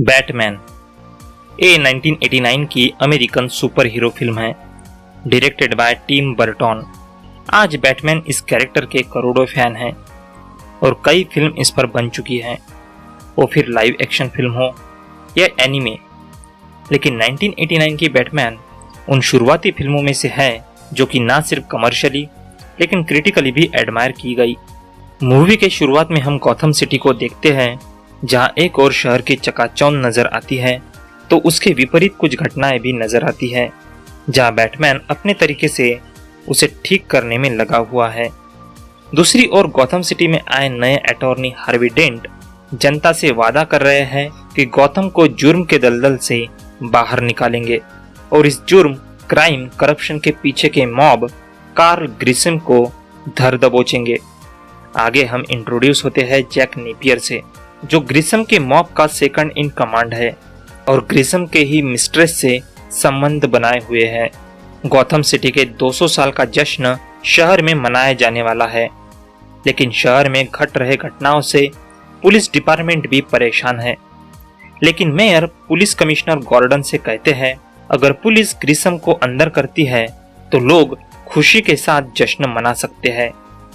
Batman ये 1989 की American super hero film है, डायरेक्टेड बाय टिम बर्टन। आज बैटमैन इस कैरेक्टर के करोड़ों फैन हैं और कई फिल्म इस पर बन चुकी हैं, वो फिर लाइव एक्शन फिल्म हो या एनिमे। लेकिन 1989 की बैटमैन उन शुरुआती फिल्मों में से है जो कि ना सिर्फ कमर्शियली लेकिन क्रिटिकली भी एडमायर की गई। मूवी के शुरुआत में हम गॉथम सिटी को देखते हैं, जहां एक और शहर की चकाचौंध नजर आती है तो उसके विपरीत कुछ घटनाएं भी नजर आती है, जहां बैटमैन अपने तरीके से उसे ठीक करने में लगा हुआ है। दूसरी ओर गॉथम सिटी में आए नए अटॉर्नी हार्वी डेंट जनता से वादा कर रहे हैं कि गॉथम को जुर्म के दलदल से बाहर निकालेंगे और इस जुर्म, क्राइम, करप्शन के पीछे के मॉब कार्ल ग्रिसम को धर दबोचेंगे। आगे हम इंट्रोड्यूस होते हैं जैक नेपियर से, जो ग्रिसम के मॉब का सेकंड इन कमांड है और ग्रिसम के ही मिस्ट्रेस से संबंध बनाए हुए है। गॉथम सिटी के 200 साल का जश्न शहर में मनाया जाने वाला है, लेकिन शहर में घट रहे घटनाओं से पुलिस डिपार्टमेंट भी परेशान है। लेकिन मेयर पुलिस कमिश्नर गॉर्डन से कहते हैं, अगर पुलिस ग्रिसम को अंदर करती है तो लोग खुशी के साथ जश्न मना सकते हैं।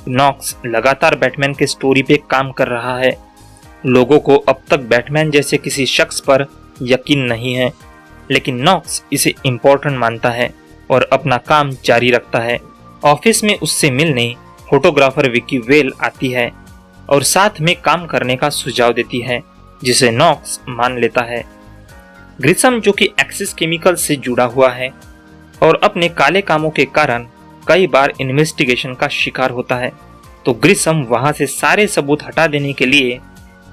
नॉक्स लगातार बैटमैन के स्टोरी पे काम कर रहा है। लोगों को अब तक बैटमैन जैसे किसी शख्स पर यकीन नहीं है, लेकिन नॉक्स इसे इम्पोर्टेंट मानता है और अपना काम जारी रखता है। ऑफिस में उससे मिलने फोटोग्राफर विकी वेल आती है और साथ में काम करने का सुझाव देती है, जिसे नॉक्स मान लेता है। ग्रिसम, जो कि एक्सिस केमिकल से जुड़ा हुआ है और अपने काले कामों के कारण कई बार इन्वेस्टिगेशन का शिकार होता है, तो ग्रिसम वहां से सारे सबूत हटा देने के लिए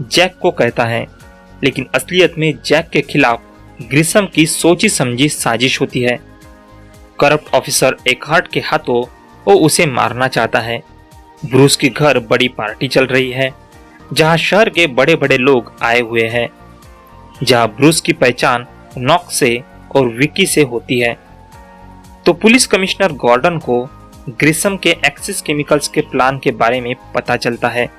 जैक को कहता है। लेकिन असलियत में जैक के खिलाफ ग्रिसम की सोची समझी साजिश होती है। करप्ट ऑफिसर एकहार्ट के हाथों वो उसे मारना चाहता है। ब्रूस के घर बड़ी पार्टी चल रही है, जहां शहर के बड़े बड़े लोग आए हुए हैं, जहां ब्रूस की पहचान नॉक्स से और विकी से होती है। तो पुलिस कमिश्नर गॉर्डन को ग्रिसम के एक्सिस केमिकल्स के प्लान के बारे में पता चलता है,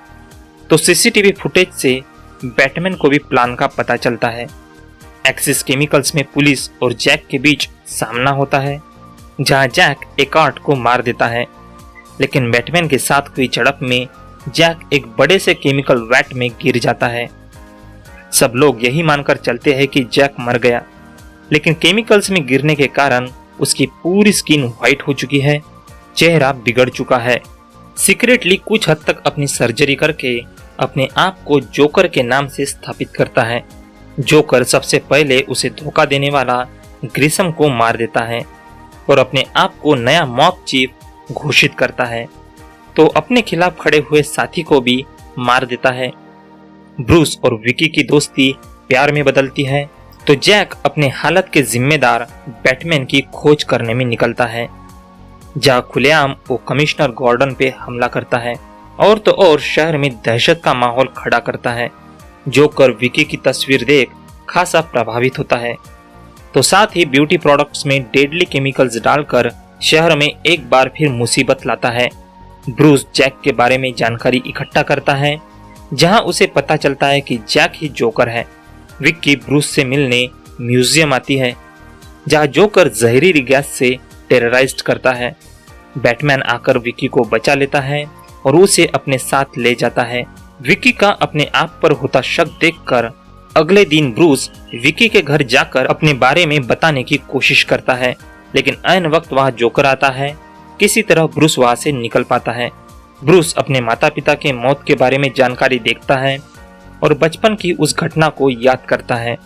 तो सीसीटीवी फुटेज से बैटमैन को भी प्लान का पता चलता है। एक्सिस केमिकल्स में पुलिस और जैक के बीच सामना होता है, जहां जैक एकहार्ट को मार देता है। लेकिन बैटमैन के साथ हुई झड़प में जैक एक बड़े से केमिकल वैट में गिर जाता है। सब लोग यही मानकर चलते हैं कि जैक मर गया, लेकिन केमिकल्स में गिरने के कारण उसकी पूरी स्किन व्हाइट हो चुकी है, चेहरा बिगड़ चुका है। सीक्रेटली कुछ हद तक अपनी सर्जरी करके अपने आप को जोकर के नाम से स्थापित करता है। जोकर सबसे पहले उसे धोखा देने वाला ग्रिसम को मार देता है और अपने आप को नया मॉब चीफ घोषित करता है, तो अपने खिलाफ खड़े हुए साथी को भी मार देता है। ब्रूस और विकी की दोस्ती प्यार में बदलती है, तो जैक अपने हालत के जिम्मेदार बैटमैन की खोज करने में निकलता है, जहां खुलेआम वो कमिश्नर गॉर्डन पे हमला करता है और तो और शहर में दहशत का माहौल खड़ा करता है। जोकर विकी की तस्वीर देख खासा प्रभावित होता है, तो साथ ही ब्यूटी प्रोडक्ट्स में डेडली केमिकल्स डालकर शहर में एक बार फिर मुसीबत लाता है। ब्रूस जैक के बारे में जानकारी इकट्ठा करता है, जहां उसे पता चलता है कि जैक ही जोकर है। विक्की ब्रूस से मिलने म्यूजियम आती है, जहां जोकर जहरीली गैस से टेरराइज्ड करता है। बैटमैन आकर विक्की को बचा लेता है और उसे अपने साथ ले जाता है। विक्की का अपने आप पर होता शक देखकर अगले दिन ब्रूस विक्की के घर जाकर अपने बारे में बताने की कोशिश करता है, लेकिन ऐन वक्त वहां जोकर आता है। किसी तरह ब्रूस वहां से निकल पाता है। ब्रूस अपने माता पिता के मौत के बारे में जानकारी देखता है और बचपन की उस घटना को याद करता है,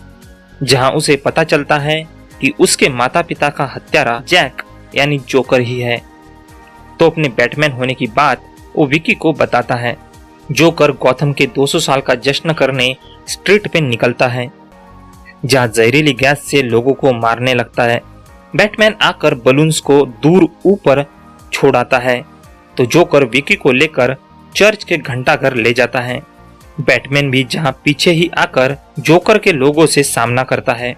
जहां उसे पता चलता है कि उसके माता पिता का हत्यारा जैक यानी जोकर ही है। तो अपने बैटमैन होने की बात वो विकी को बताता है। जोकर गॉथम के 200 साल का जश्न करने स्ट्रीट पे निकलता है, जहां जहरीली गैस से लोगों को मारने लगता है। बैटमैन आकर बलून्स को दूर ऊपर छोड़ाता है, तो जोकर विकी को लेकर चर्च के घंटाघर ले जाता है। बैटमैन भी जहां पीछे ही आकर जोकर के लोगों से सामना करता है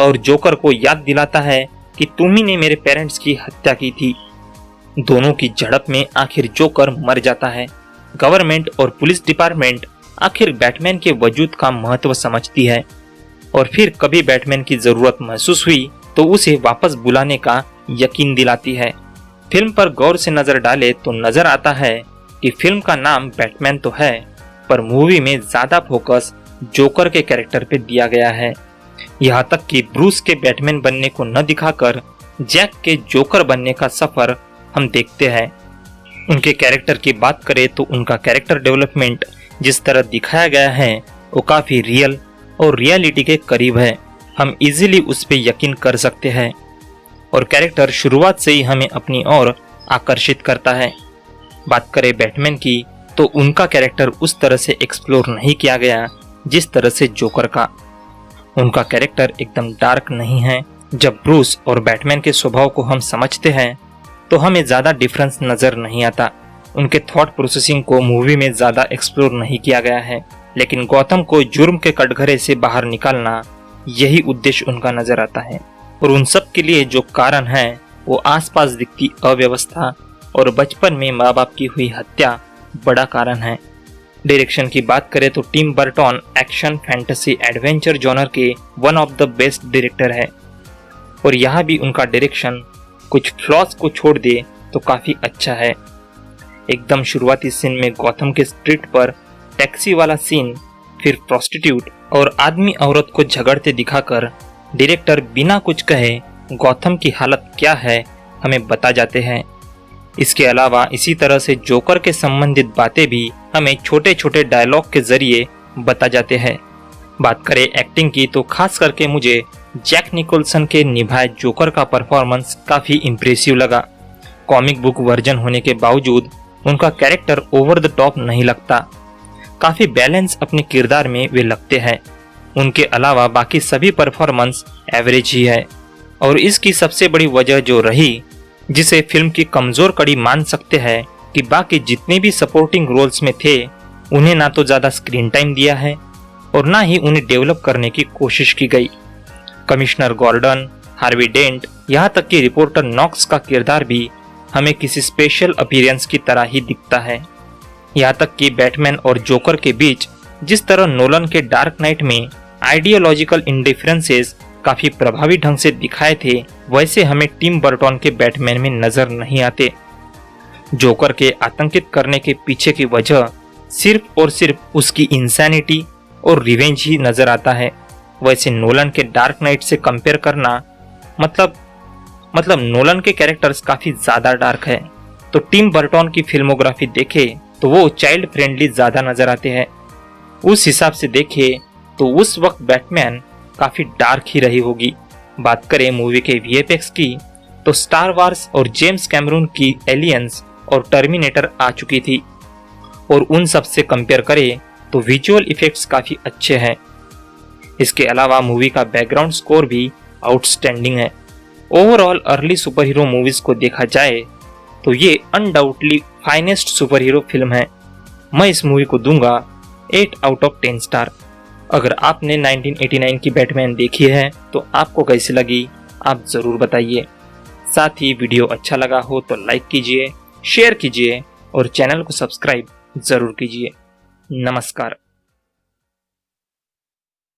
और जोकर को याद दिलाता है कि तुम ही ने मेरे पेरेंट्स की हत्या की थी। दोनों की झड़प में आखिर जोकर मर जाता है। गवर्नमेंट और पुलिस डिपार्टमेंट आखिर बैटमैन के वजूद का महत्व समझती है और फिर कभी बैटमैन की जरूरत महसूस हुई तो उसे वापस बुलाने का यकीन दिलाती है। फिल्म पर गौर से नजर डाले तो नजर आता है कि फिल्म का नाम बैटमैन तो है, पर मूवी में ज्यादा फोकस जोकर के कैरेक्टर पे दिया गया है। यहाँ तक कि ब्रूस के बैटमैन बनने को न दिखाकर जैक के जोकर बनने का सफर हम देखते हैं। उनके कैरेक्टर की बात करें तो उनका कैरेक्टर डेवलपमेंट जिस तरह दिखाया गया है वो काफी रियल और रियलिटी के करीब है। हम इजीली उस पे यकीन कर सकते हैं और कैरेक्टर शुरुआत से ही हमें अपनी ओर आकर्षित करता है। बात करें बैटमैन की तो उनका कैरेक्टर उस तरह से एक्सप्लोर नहीं किया गया जिस तरह से जोकर का। उनका कैरेक्टर एकदम डार्क नहीं है। जब ब्रूस और बैटमैन के स्वभाव को हम समझते हैं तो हमें ज्यादा डिफरेंस नजर नहीं आता। उनके थॉट प्रोसेसिंग को मूवी में ज्यादा एक्सप्लोर नहीं किया गया है, लेकिन गौतम को जुर्म के कटघरे से बाहर निकालना यही उद्देश्य उनका नजर आता है। और उन सब के लिए जो कारण है वो आसपास दिखती अव्यवस्था और बचपन में माँ बाप की हुई हत्या बड़ा कारण है। डायरेक्शन की बात करें तो Tim Burton action fantasy adventure genre के one of the best director है और यहाँ भी उनका डायरेक्शन कुछ फ्लॉज को छोड़ दे तो काफी अच्छा है। एकदम शुरुआती सीन में गौतम के स्ट्रीट पर टैक्सी वाला सीन, फिर प्रोस्टिट्यूट और आदमी औरत को झगड़ते दिखाकर डायरेक्टर बिना कुछ कहे गौतम की हालत क्या है हमें बता जाते हैं। इसके अलावा इसी तरह से जोकर के संबंधित बातें भी हमें छोटे छोटे डायलॉग के जरिए बता जाते हैं। बात करें एक्टिंग की तो खास करके मुझे जैक निकोलसन के निभाए जोकर का परफॉर्मेंस काफी इम्प्रेसिव लगा। कॉमिक बुक वर्जन होने के बावजूद उनका कैरेक्टर ओवर द टॉप नहीं लगता, काफी बैलेंस अपने किरदार में वे लगते हैं। उनके अलावा बाकी सभी परफॉर्मेंस एवरेज ही है और इसकी सबसे बड़ी वजह जो रही, जिसे फिल्म की कमजोर कड़ी मान सकते हैं, कि बाकी जितने भी सपोर्टिंग रोल्स में थे उन्हें ना तो ज्यादा स्क्रीन टाइम दिया है और ना ही उन्हें डेवलप करने की कोशिश की गई। कमिश्नर गॉर्डन, हार्वी डेंट, यहाँ तक कि रिपोर्टर नॉक्स का किरदार भी हमें किसी स्पेशल अपीयरेंस की तरह ही दिखता है। यहाँ तक कि बैटमैन और जोकर के बीच जिस तरह नोलन के डार्क नाइट में आइडियोलॉजिकल इंडिफरेंसेस काफी प्रभावी ढंग से दिखाए थे, वैसे हमें टिम बर्टन के बैटमैन में नजर नहीं आते। जोकर के आतंकित करने के पीछे की वजह सिर्फ और सिर्फ उसकी इंसैनिटी और रिवेंज ही नजर आता है। वैसे नोलन के डार्क नाइट से कंपेयर करना मतलब नोलन के कैरेक्टर्स काफी ज्यादा डार्क है, तो टिम बर्टन की फिल्मोग्राफी देखे तो वो चाइल्ड फ्रेंडली ज्यादा नजर आते हैं। उस हिसाब से देखे तो उस वक्त बैटमैन काफी डार्क ही रही होगी। बात करें मूवी के वीएफएक्स की तो स्टार वार्स और जेम्स कैमरून की एलियंस और टर्मिनेटर आ चुकी थी और उन सब से कंपेयर करें तो विजुअल इफेक्ट्स काफी अच्छे हैं। इसके अलावा मूवी का बैकग्राउंड स्कोर भी आउटस्टैंडिंग है। Overall early super hero movies को देखा जाए तो ये undoubtedly finest super hero film है। मैं इस मूवी को दूंगा 8 आउट ऑफ 10 स्टार। अगर आपने 1989 की बैटमैन देखी है तो आपको कैसी लगी आप जरूर बताइए। साथ ही वीडियो अच्छा लगा हो तो लाइक कीजिए, शेयर कीजिए और चैनल को सब्सक्राइब जरूर कीजिए। नमस्कार।